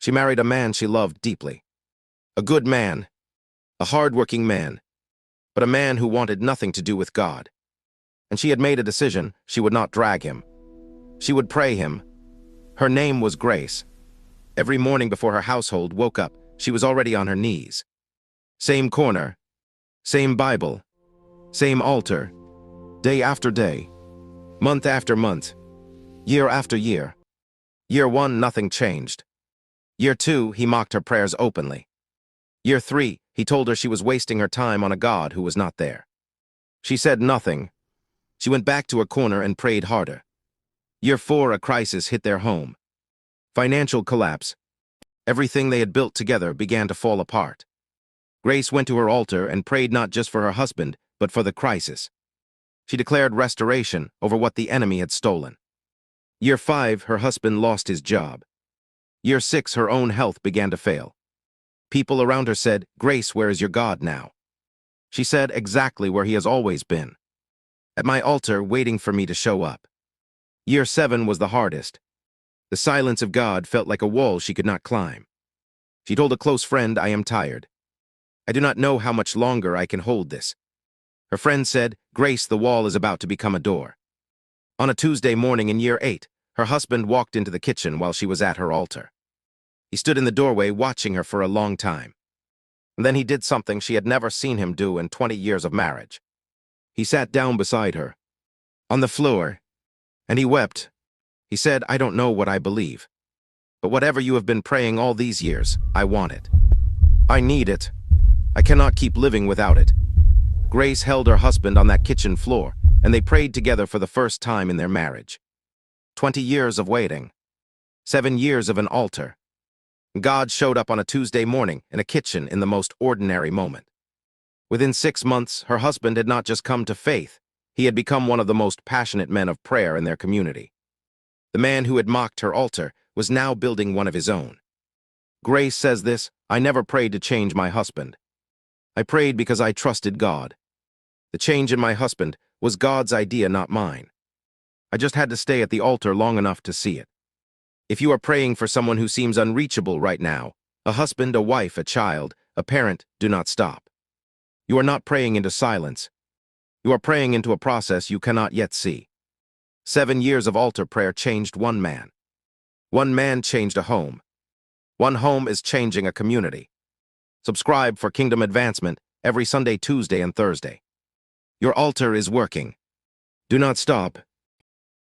She married a man she loved deeply. A good man, a hard-working man, but a man who wanted nothing to do with God. And she had made a decision: she would not drag him. She would pray him. Her name was Grace. Every morning before her household woke up, she was already on her knees. Same corner, same Bible, same altar, day after day, month after month, year after year. Year 1, nothing changed. Year 2, he mocked her prayers openly. Year 3, he told her she was wasting her time on a God who was not there. She said nothing. She went back to her corner and prayed harder. Year 4, a crisis hit their home. Financial collapse. Everything they had built together began to fall apart. Grace went to her altar and prayed not just for her husband, but for the crisis. She declared restoration over what the enemy had stolen. Year 5, her husband lost his job. Year 6, her own health began to fail. People around her said, "Grace, where is your God now?" She said, "Exactly where he has always been. At my altar, waiting for me to show up." Year 7 was the hardest. The silence of God felt like a wall she could not climb. She told a close friend, "I am tired. I do not know how much longer I can hold this." Her friend said, "Grace, the wall is about to become a door." On a Tuesday morning in Year 8, her husband walked into the kitchen while she was at her altar. He stood in the doorway watching her for a long time. And then he did something she had never seen him do in 20 years of marriage. He sat down beside her, on the floor, and he wept. He said, "I don't know what I believe, but whatever you have been praying all these years, I want it. I need it. I cannot keep living without it." Grace held her husband on that kitchen floor, and they prayed together for the first time in their marriage. 20 years of waiting. 7 years of an altar. God showed up on a Tuesday morning in a kitchen in the most ordinary moment. Within 6 months, her husband had not just come to faith, he had become one of the most passionate men of prayer in their community. The man who had mocked her altar was now building one of his own. Grace says this, "I never prayed to change my husband. I prayed because I trusted God. The change in my husband was God's idea, not mine. I just had to stay at the altar long enough to see it." If you are praying for someone who seems unreachable right now, a husband, a wife, a child, a parent, do not stop. You are not praying into silence. You are praying into a process you cannot yet see. 7 years of altar prayer changed one man. One man changed a home. One home is changing a community. Subscribe for Kingdom Advancement every Sunday, Tuesday, and Thursday. Your altar is working. Do not stop.